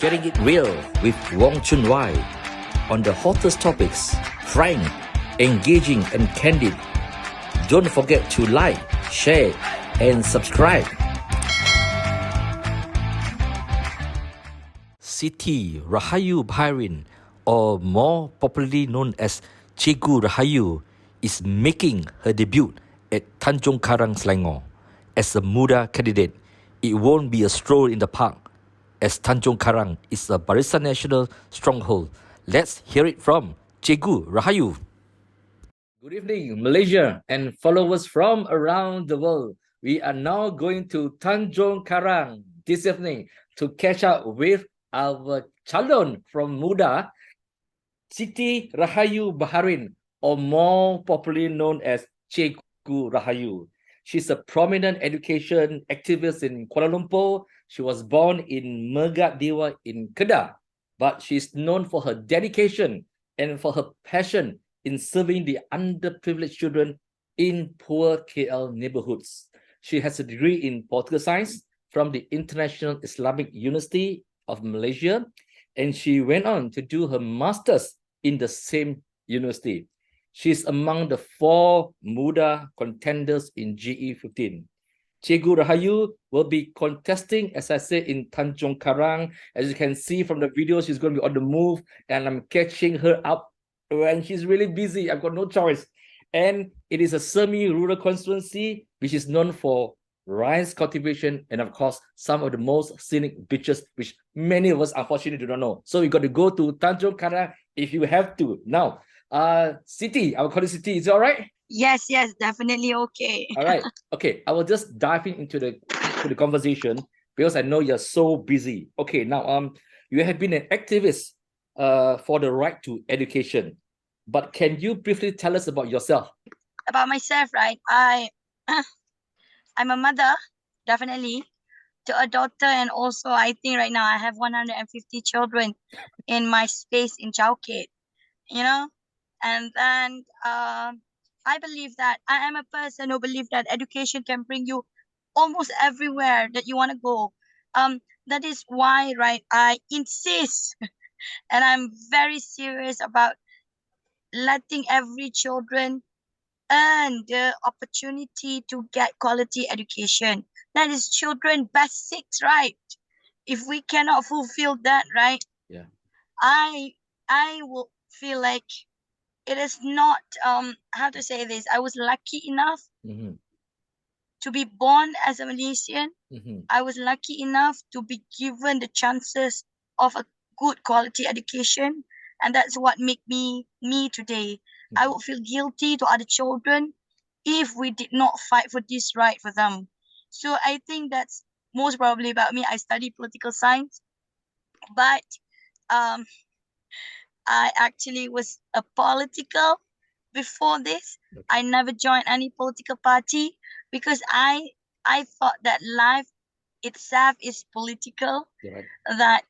Getting it real with RealChunWai on the hottest topics, frank, engaging and candid. Don't forget to like, share and subscribe. Siti Rahayu Baharin, or more popularly known as Cikgu Rahayu, is making her debut at Tanjong Karang, Selangor. As a Muda candidate, it won't be a stroll in the park, as Tanjong Karang is a Barisan Nasional stronghold. Let's hear it from Cikgu Rahayu. Good evening, Malaysia and followers from around the world. We are now going to Tanjong Karang this evening to catch up with our calon from Muda, Siti Rahayu Baharin, or more popularly known as Cikgu Rahayu. She's a prominent education activist in Kuala Lumpur. She was born in Megat Dewa in Kedah, but she's known for her dedication and for her passion in serving the underprivileged children in poor KL neighborhoods. She has a degree in political science from the International Islamic University of Malaysia, and she went on to do her master's in the same university. She's among the 4 Muda contenders in GE15. Cikgu Rahayu will be contesting, as I said, in Tanjong Karang. As you can see from the video, she's going to be on the move, and I'm catching her up when she's really busy. I've got no choice. And it is a semi-rural constituency, which is known for rice cultivation and, of course, some of the most scenic beaches, which many of us, unfortunately, do not know. So you got to go to Tanjong Karang if you have to. Now, Siti, I will call you Siti. Is it all right? Yes, definitely okay. All right. Okay, I will just dive into the conversation because I know you're so busy. Okay, now you have been an activist for the right to education, but can you briefly tell us about yourself? About myself, right? I'm a mother, definitely, to a daughter, and also I think right now I have 150 children in my space in Chow Kit, you know, and then I believe that I am a person who believes that education can bring you almost everywhere that you want to go. That is why, right, I insist and I'm very serious about letting every children earn the opportunity to get quality education. That is children basics, right? If we cannot fulfill that, right? Yeah. I will feel like it is not how to say this. I was lucky enough to be born as a Malaysian. I was lucky enough to be given the chances of a good quality education, and that's what make me today. I would feel guilty to other children if we did not fight for this right for them. So I think that's most probably about me. I study political science, but um I actually was a political before this. I never joined any political party because I thought that life itself is political. Right. That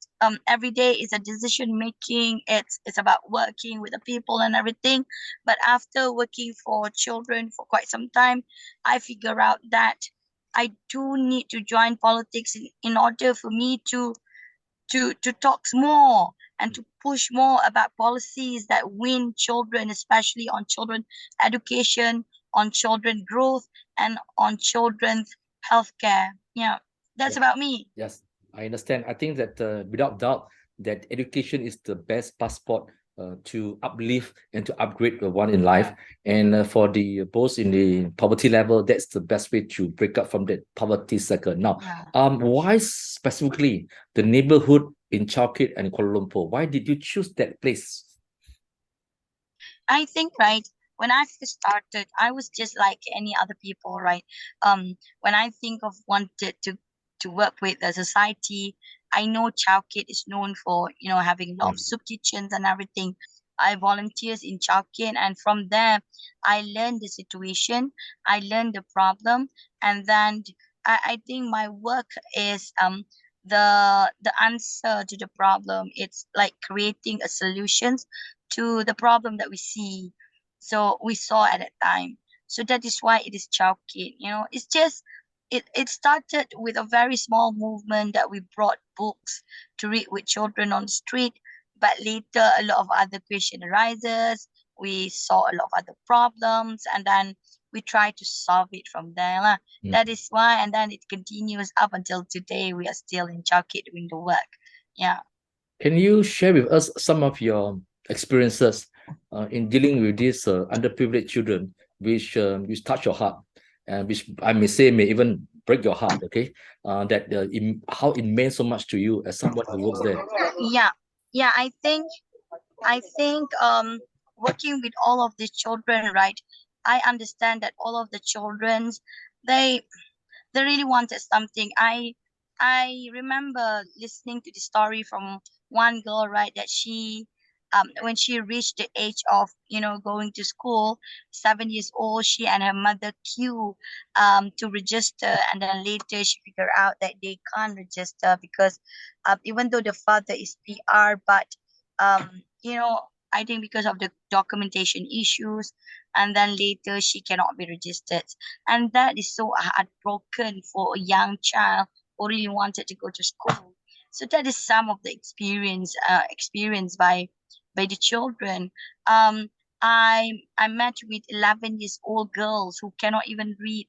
every day is a decision making. It's about working with the people and everything. But after working for children for quite some time, I figure out that I do need to join politics in order for me to talk more and to push more about policies that win children, especially on children education, on children growth, and on children's healthcare. Yeah, that's about me. Yes, I understand. I think that without doubt, that education is the best passport to uplift and to upgrade the one in life. And for the both in the poverty level, that's the best way to break up from that poverty cycle. Now, why specifically the neighborhood in Chow Kit and Kuala Lumpur? Why did you choose that place? I think, right, when I first started, I was just like any other people, right? When I think of wanted to work with a society, I know Chow Kit is known for, having a lot of soup kitchens and everything. I volunteers in Chow Kit, and from there, I learned the situation, I learned the problem, and then I think my work is the answer to the problem. It's like creating a solutions to the problem that we see. So we saw at that time. So that is why it is Chow Kit. It's just it started with a very small movement that we brought books to read with children on the street. But later, a lot of other question arises. We saw a lot of other problems, and then we try to solve it from there. Lah. That is why, and then it continues up until today. We are still in Chow Kit doing the work. Yeah. Can you share with us some of your experiences in dealing with these underprivileged children, which touch your heart, and which I may say may even break your heart? Okay, how it meant so much to you as someone who works there. Yeah, yeah. I think working with all of these children, right? I understand that all of the childrens, they they really wanted something. I remember listening to the story from one girl, right, that she when she reached the age of, going to school, 7 years old, she and her mother queue to register, and then later she figured out that they can't register because even though the father is PR, but I think because of the documentation issues, and then later she cannot be registered, and that is so heartbroken for a young child who really wanted to go to school. So that is some of the experienced by the children. I met with 11 years old girls who cannot even read,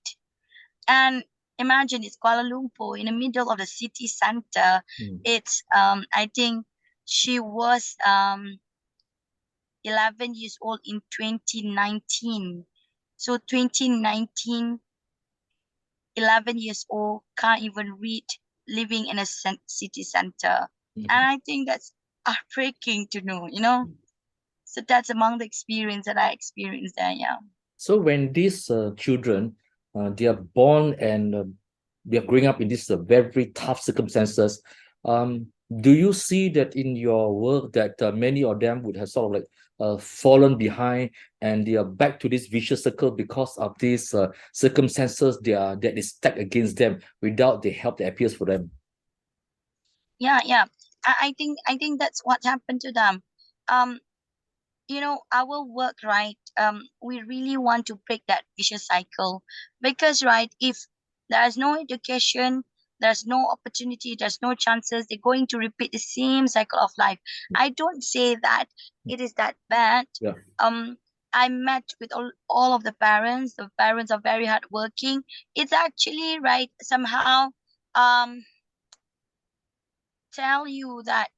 and imagine it's Kuala Lumpur in the middle of the city center. It's I think she was 11 years old in 2019. So 2019, 11 years old, can't even read, living in a city center. And I think that's heartbreaking to know. So that's among the experience that I experienced there, yeah. So when these children, they are born and they are growing up in these very tough circumstances, do you see that in your work that many of them would have sort of like fallen behind and they are back to this vicious circle because of these circumstances that is stacked against them without the help that appears for them? Yeah. I think that's what happened to them. Um, our work, right? We really want to break that vicious cycle, because, right, if there's no education, there's no opportunity, there's no chances, they're going to repeat the same cycle of life. I don't say that it is that bad. Yeah. I met with all of the parents. The parents are very hardworking. It's actually, right, somehow um tell you that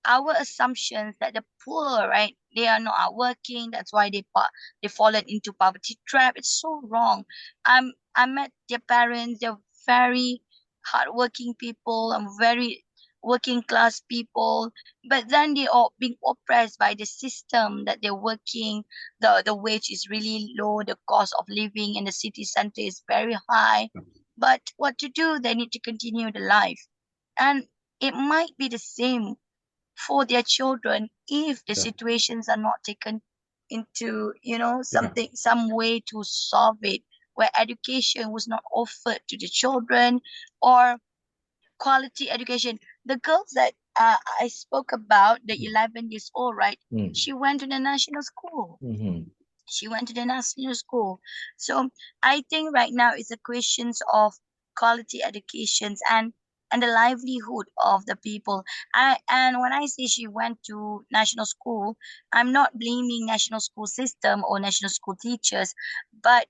our assumptions that the poor, right, they are not working, that's why they fallen into poverty trap. It's so wrong. I met their parents. They're very hardworking people and very working class people, but then they are being oppressed by the system that they're working. The wage is really low, the cost of living in the city center is very high, but what to do, they need to continue the life. And it might be the same for their children if the situations are not taken into, some way to solve it, where education was not offered to the children, or quality education. The girls that I spoke about, the 11 years old, right, she went to the national school. She went to the national school. So I think right now it's a questions of quality educations and the livelihood of the people. And when I say she went to national school, I'm not blaming national school system or national school teachers, but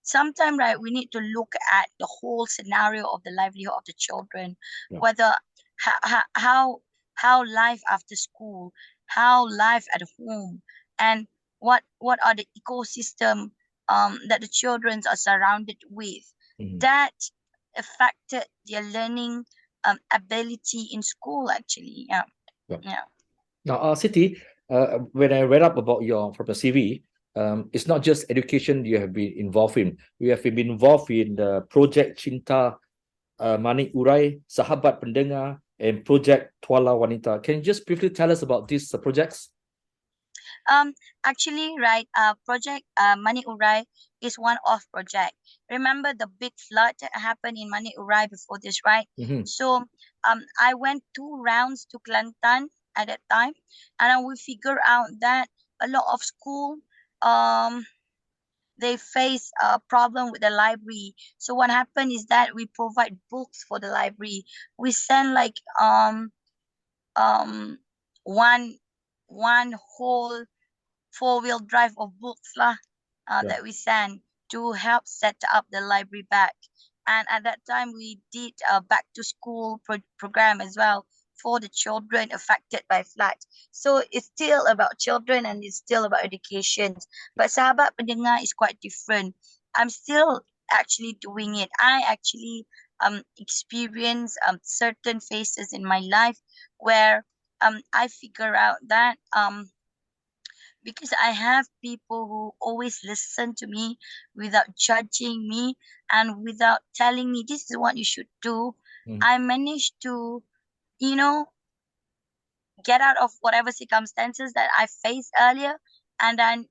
sometimes, right, we need to look at the whole scenario of the livelihood of the children, whether how life after school, how life at home, and what are the ecosystem that the children are surrounded with, that affected their learning ability in school, actually. Yeah. Now, Siti, when I read up about from your CV, it's not just education you have been involved in. You have been involved in the Project Cinta Manik Urai, Sahabat Pendengar, and Project Tuala Wanita. Can you just briefly tell us about these projects? Actually, right, project Mani Urai is one off project. Remember the big flood that happened in Mani Urai before this, right? So I went 2 rounds to Kelantan at that time, and we figure out that a lot of school they face a problem with the library. So what happened is that we provide books for the library. We send like um one whole four-wheel drive of books lah, that we sent to help set up the library back. And at that time, we did a back to school program as well for the children affected by flood. So it's still about children and it's still about education. But Sahabat Pendengar is quite different. I'm still actually doing it. I actually experience certain phases in my life where I figure out that because I have people who always listen to me without judging me and without telling me this is what you should do. I managed to, you know, get out of whatever circumstances that I faced earlier and then,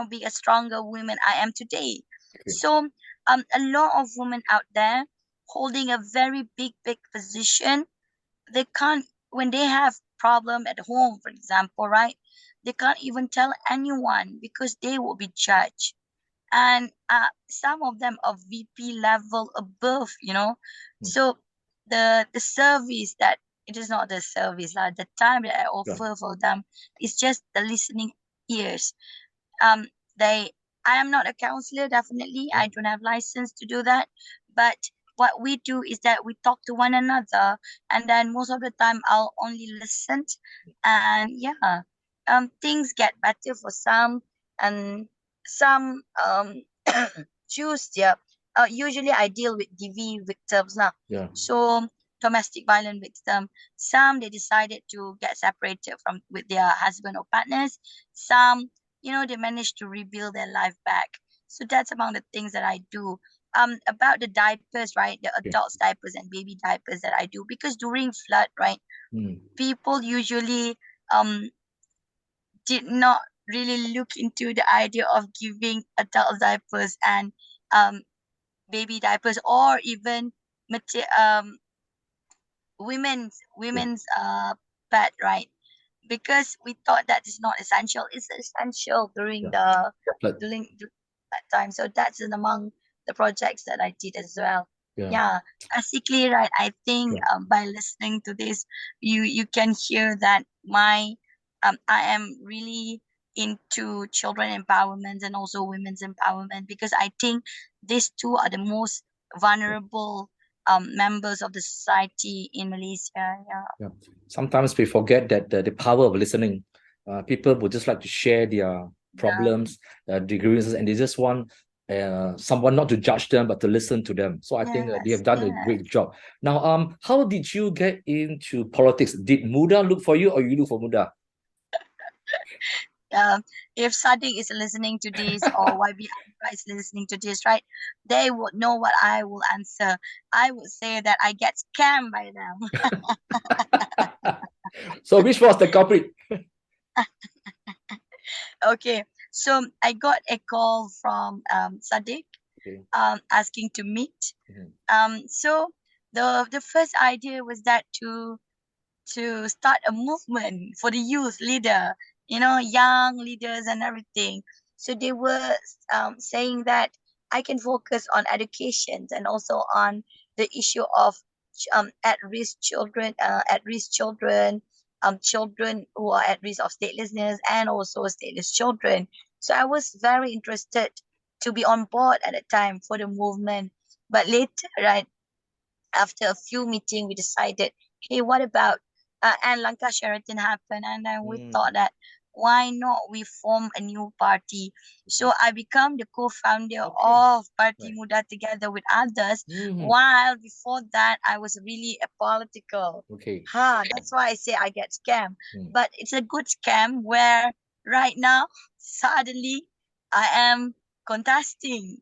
be a stronger woman I am today. So a lot of women out there holding a very big position, they can't, when they have problem at home, for example, right, they can't even tell anyone because they will be judged. And some of them are VP level above, so the service that, it is not the service, like the time that I offer for them is just the listening ears. um they I am not a counselor, definitely. I don't have license to do that, but what we do is that we talk to one another, and then most of the time I'll only listen. And yeah, things get better for some, and some choose, yeah. Usually I deal with DV victims now. So domestic violence victim, some they decided to get separated from with their husband or partners. Some, they managed to rebuild their life back. So that's among the things that I do. About the diapers, right? The adults diapers and baby diapers that I do, because during flood, right, people usually did not really look into the idea of giving adult diapers and baby diapers, or even women's pad, right? Because we thought that is not essential. It's essential during during that time. So that's among the projects that I did as well. Yeah, basically, right. I think by listening to this, you can hear that I am really into children empowerment and also women's empowerment, because I think these two are the most vulnerable members of the society in Malaysia. Yeah. Sometimes we forget that the power of listening. People would just like to share their problems, their grievances, and they just want someone not to judge them, but to listen to them. So I think they have done a great job. Now, how did you get into politics? Did Muda look for you, or you look for Muda? If Sadiq is listening to this, or YB is listening to this, right, they would know what I will answer. I would say that I get scammed by them. So which was the culprit? Okay, so I got a call from Sadiq, asking to meet. So the first idea was that to start a movement for the youth leader, young leaders and everything. So they were saying that I can focus on education and also on the issue of at-risk children, children who are at risk of statelessness, and also stateless children. So I was very interested to be on board at the time for the movement. But later, right, after a few meetings, we decided, hey, what about, and Lanka Sheraton happened, and then we thought that why not we form a new party. So I become the co-founder of Party Muda together with others, while before that I was really apolitical. That's why I say I get scammed. But it's a good scam where right now suddenly I am contesting.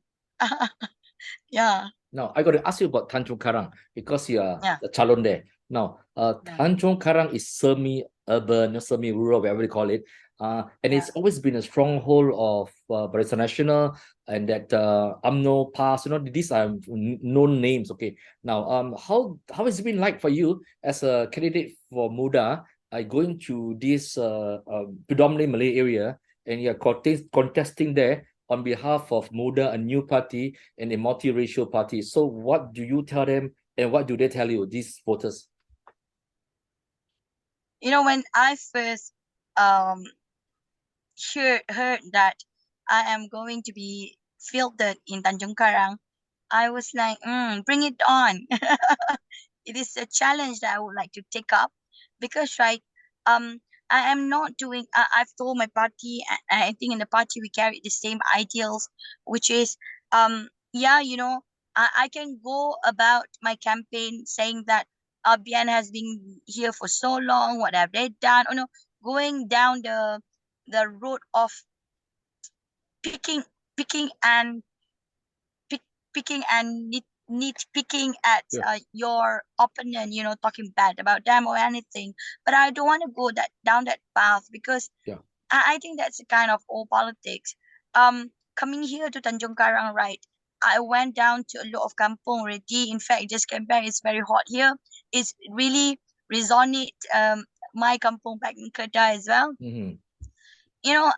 Yeah. Now, I got to ask you about Tanjong Karang, because you are the calon there. Now, Tanjong Karang is semi-urban, semi-rural, whatever you call it. And it's always been a stronghold of Barisan Nasional, and that UMNO PAS, these are known names. Okay. Now, how has it been like for you as a candidate for Muda, going to this predominantly Malay area, and you're contesting there? on behalf of Muda, a new party and a multiracial party. So what do you tell them and what do they tell you, these voters? You know, when I first um heard that I am going to be filtered in Tanjong Karang, I was like, bring it on. It is a challenge that I would like to take up because, right, I am not doing, I've told my party, and I think in the party we carry the same ideals, which is, yeah, you know, I can go about my campaign saying that BN has been here for so long, what have they done? Oh no, going down the road of picking picking and pick, picking and nitpicking at your opponent, you know, talking bad about them or anything. But I don't want to go down that path because I think that's a kind of old politics. Coming here to Tanjong Karang, right? I went down to a lot of kampong already. In fact, just came back. It's very hot here. It's really resonate my kampong back in Kedah as well. You know,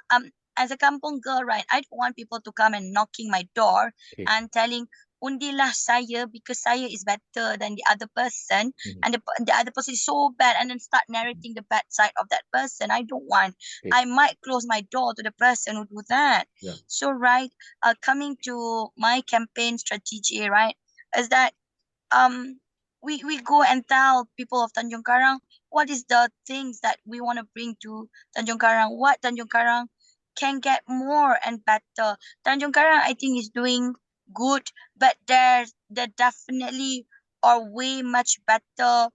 as a kampong girl, right, I don't want people to come and knocking my door and telling, undilah saya because saya is better than the other person and the other person is so bad, and then start narrating the bad side of that person. I don't want. I might close my door to the person who do that. So, right, coming to my campaign strategy, right, is that we go and tell people of Tanjong Karang what is the things that we want to bring to Tanjong Karang, what Tanjong Karang can get more and better. Tanjong Karang, I think, is doing good, but there definitely are way much better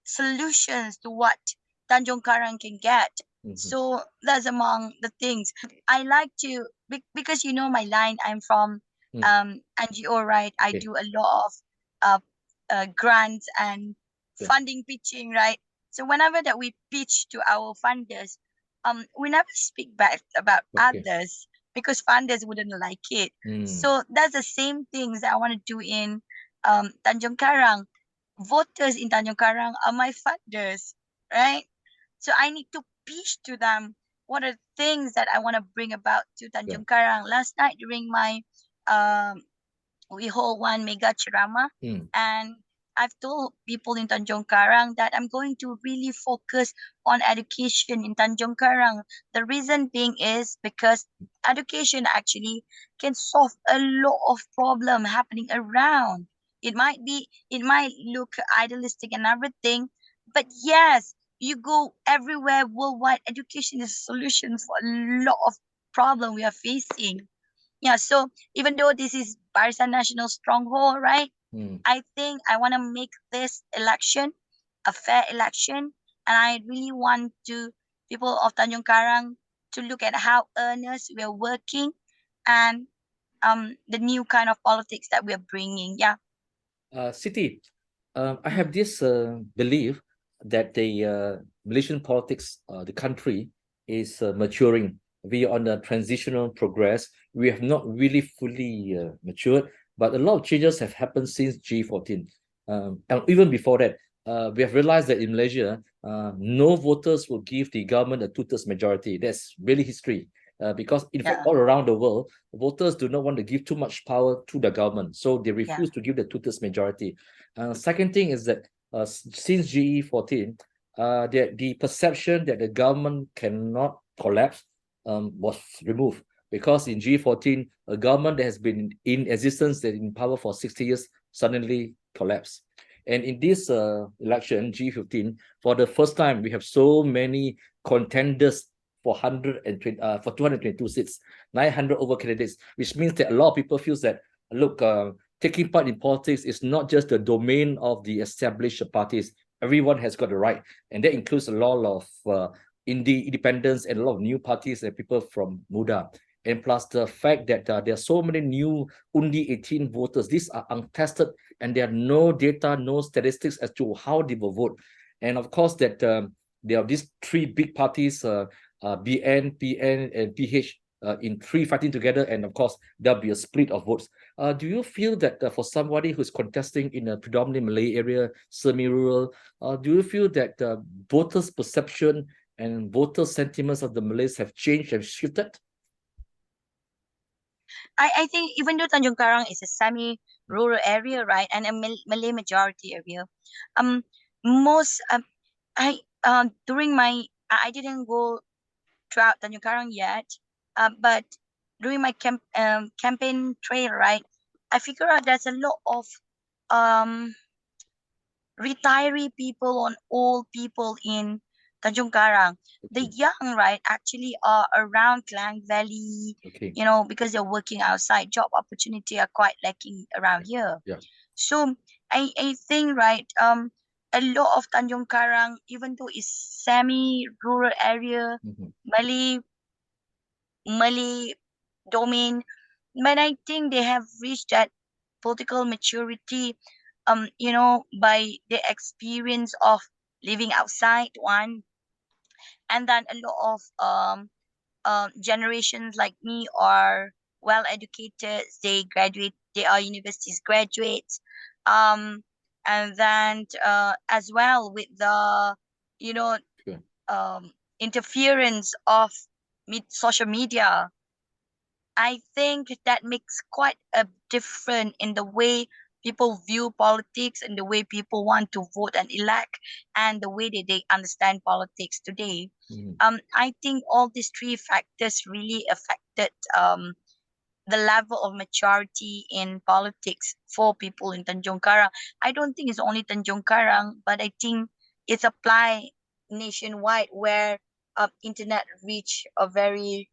solutions to what Tanjong Karang can get. So that's among the things I like to, because you know my line, I'm from NGO, right? I do a lot of grants and funding pitching, right? So whenever that we pitch to our funders, we never speak bad about others because funders wouldn't like it. So that's the same things that I want to do in Tanjong Karang. Voters in Tanjong Karang are my funders, right? So I need to pitch to them what are the things that I want to bring about to Tanjong Karang. Last night during my we hold one mega ceramah, and I've told people in Tanjong Karang that I'm going to really focus on education in Tanjong Karang. The reason being is because education actually can solve a lot of problem happening around. It might look idealistic and everything, but yes, you go everywhere worldwide, education is a solution for a lot of problem we are facing. Yeah, so even though this is Barisan National Stronghold, right? I think I want to make this election a fair election, and I really want to people of Tanjong Karang to look at how earnest we are working and the new kind of politics that we are bringing. Yeah. Siti, I have this belief that the Malaysian politics, the country, is maturing. We are on a transitional progress. We have not really fully matured, but a lot of changes have happened since G14. And even before that, we have realized that in Malaysia, no voters will give the government a two-thirds majority. That's really history. Because in fact, all around the world, voters do not want to give too much power to the government, so they refuse to give the two-thirds majority. Second thing is that since GE14, the perception that the government cannot collapse was removed, because in G14, a government that has been in existence, that in power for 60 years, suddenly collapsed. And in this election, G15, for the first time, we have so many contenders for 222 seats, 900 over candidates, which means that a lot of people feel that, look, taking part in politics is not just the domain of the established parties. Everyone has got the right, and that includes a lot of independents and a lot of new parties and people from Muda. And plus the fact that there are so many new Undi 18 voters. These are untested, and there are no data, no statistics as to how they will vote. And of course that there are these three big parties, BN, PN, and PH, in three fighting together, and of course there'll be a split of votes. Do you feel that for somebody who's contesting in a predominantly Malay area, semi-rural, do you feel that voters' perception and voter sentiments of the Malays have changed, have shifted? I think even though Tanjong Karang is a semi-rural area, right, and a Malay majority area, most during my I didn't go throughout Tanjong Karang yet, but during my campaign trail, right, I figure out there's a lot of um retiree people on old people in Tanjong Karang. The young, right, actually are around Klang Valley, you know, because they're working outside. Job opportunity are quite lacking around here. Yeah. So I think, right, a lot of Tanjong Karang, even though it's semi-rural area, Malay domain, but I think they have reached that political maturity, you know, by the experience of living outside one, and then a lot of generations like me are well educated. They graduate. They are universities graduates, and then as well with the, you know, interference of social media, I think that makes quite a difference in the way people view politics and the way people want to vote and elect and the way that they understand politics today. I think all these three factors really affected the level of maturity in politics for people in Tanjong Karang. I don't think it's only Tanjong Karang, but I think it's applied nationwide where internet reach a very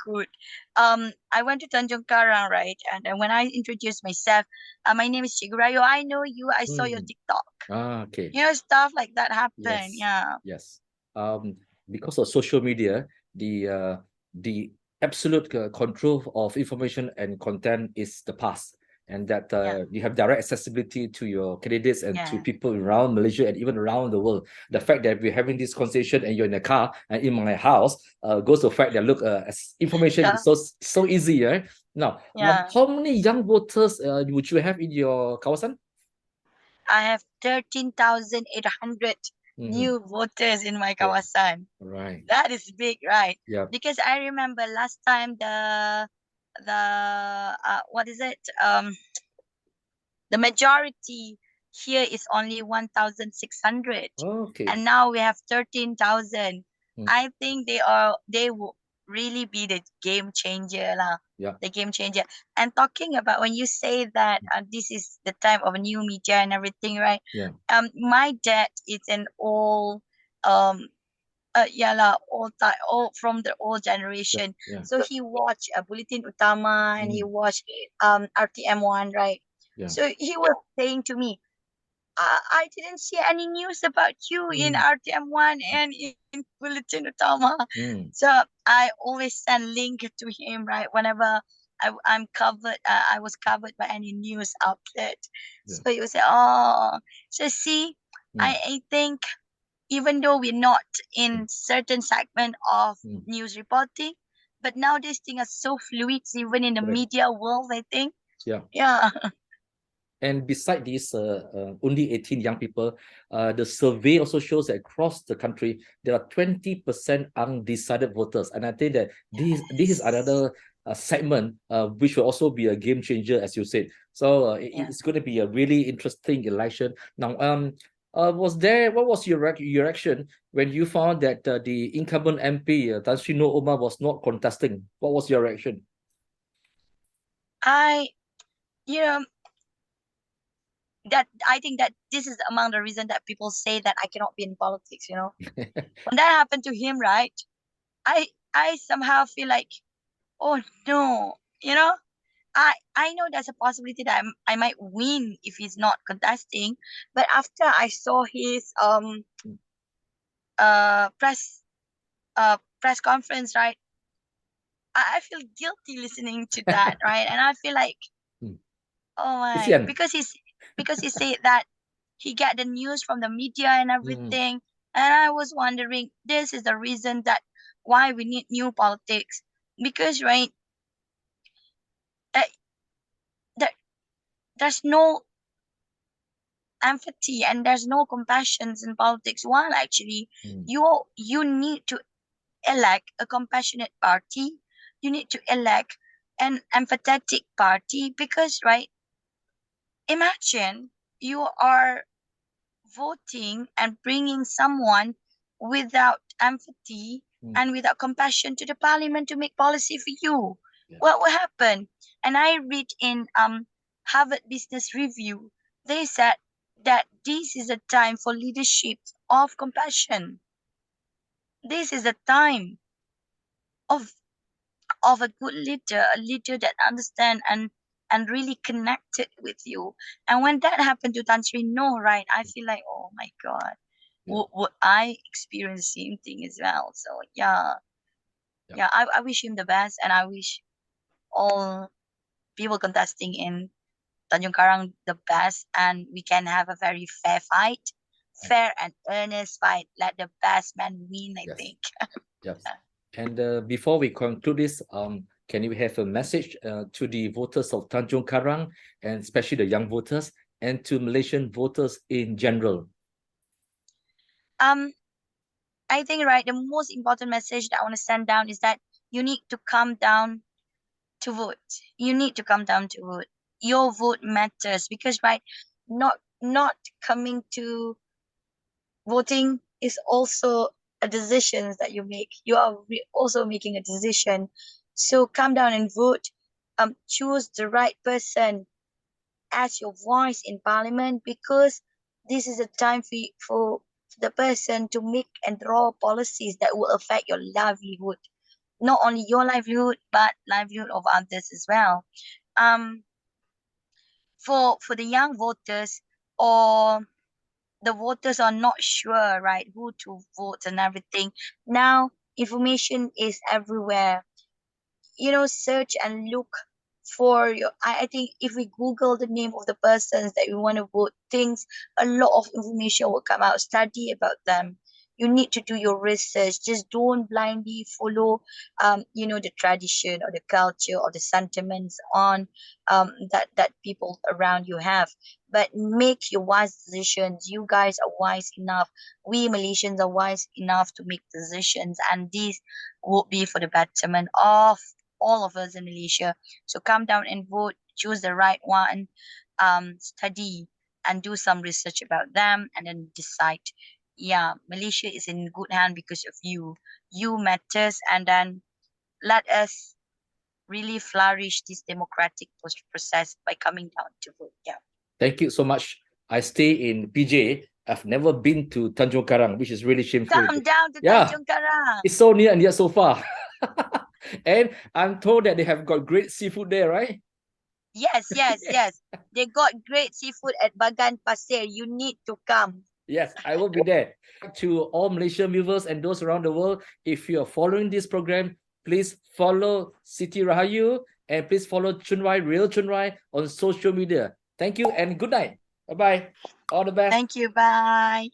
good. I went to Tanjong Karang, right, and when I introduced myself, my name is Cikgu Rahayu. I know you. I saw your TikTok. Okay. You know, stuff like that happen. Yeah. Yes. Because of social media, the absolute control of information and content is the past, and that you have direct accessibility to your candidates and to people around Malaysia and even around the world. The fact that we're having this conversation and you're in a car and in my house goes to the fact that look, information is so easy, right? Now, how many young voters would you have in your kawasan? I have 13,800 new voters in my kawasan. Right. That is big, right? Yeah. Because I remember last time the what is it? The majority here is only 1,600. Okay. And now we have 13,000. I think they will really be the game changer lah. Yeah. The game changer. And talking about when you say that this is the time of a new media and everything, right? Yeah. My dad is an old old from the old generation. Yeah. So he watched Bulletin Utama and he watched RTM1, right? Yeah. So he was saying to me, I didn't see any news about you in RTM1 and in Bulletin Utama. So I always send link to him, right? Whenever I'm covered, I was covered by any news outlet. So he would say, oh, so see, I think even though we're not in certain segment of news reporting, but nowadays things are so fluid, even in the media world, I think. Yeah. And beside these only 18 young people, the survey also shows that across the country, there are 20% undecided voters. And I think that this is another segment which will also be a game changer, as you said. So it's going to be a really interesting election. Now, what was your reaction when you found that the incumbent MP, Tan Sri Nur Omar, was not contesting? What was your reaction? That I think that this is among the reason that people say that I cannot be in politics, you know. When that happened to him, right, I somehow feel like, oh no, you know, I know there's a possibility that I might win if he's not contesting, but after I saw his press conference, right, I feel guilty listening to that, right, and I feel like, oh my, because he said that he get the news from the media and everything, and I was wondering, this is the reason that why we need new politics, because right, there's no empathy and there's no compassion in politics. One, actually, you need to elect a compassionate party. You need to elect an empathetic party, because, right, imagine you are voting and bringing someone without empathy and without compassion to the parliament to make policy for you. What will happen? And I read in Harvard Business Review, they said that this is a time for leadership of compassion. This is a time of a good leader, a leader that understand and really connected with you. And when that happened to Tan Sri No, right, I feel like, oh my God, would I experience the same thing as well? So yeah, I wish him the best, and I wish all people contesting in Tanjong Karang the best, and we can have a very fair fight, fair and earnest fight. Let the best man win, I think. Yes. And before we conclude this, can you have a message to the voters of Tanjong Karang, and especially the young voters, and to Malaysian voters in general? I think, right, the most important message that I want to send down is that you need to come down to vote. You need to come down to vote. Your vote matters, because, right, not coming to voting is also a decision that you make. You are also making a decision. So come down and vote. Choose the right person as your voice in parliament, because this is a time for the person to make and draw policies that will affect your livelihood. Not only your livelihood, but livelihood of others as well. For the young voters, or the voters are not sure, right, who to vote and everything. Now, information is everywhere. Search and look for your. I think if we Google the name of the persons that we want to vote, a lot of information will come out. Study about them. You need to do your research. Just don't blindly follow, the tradition or the culture or the sentiments on that people around you have. But make your wise decisions. You guys are wise enough. We Malaysians are wise enough to make decisions, and these will be for the betterment of all of us in Malaysia. So come down and vote. Choose the right one. Study and do some research about them, and then decide. Yeah, Malaysia is in good hand because of you. You matters, and then let us really flourish this democratic process by coming down to vote. Yeah. Thank you so much. I stay in PJ. I've never been to Tanjong Karang, which is really shameful. Come down to Tanjong Karang. It's so near and yet so far. And I'm told that they have got great seafood there, right? Yes. They got great seafood at Bagan Pasir. You need to come. Yes, I will be there. To all Malaysian viewers and those around the world, if you are following this program, please follow Siti Rahayu, and please follow RealChunWai, RealChunWai on social media. Thank you and good night. Bye-bye. All the best. Thank you. Bye.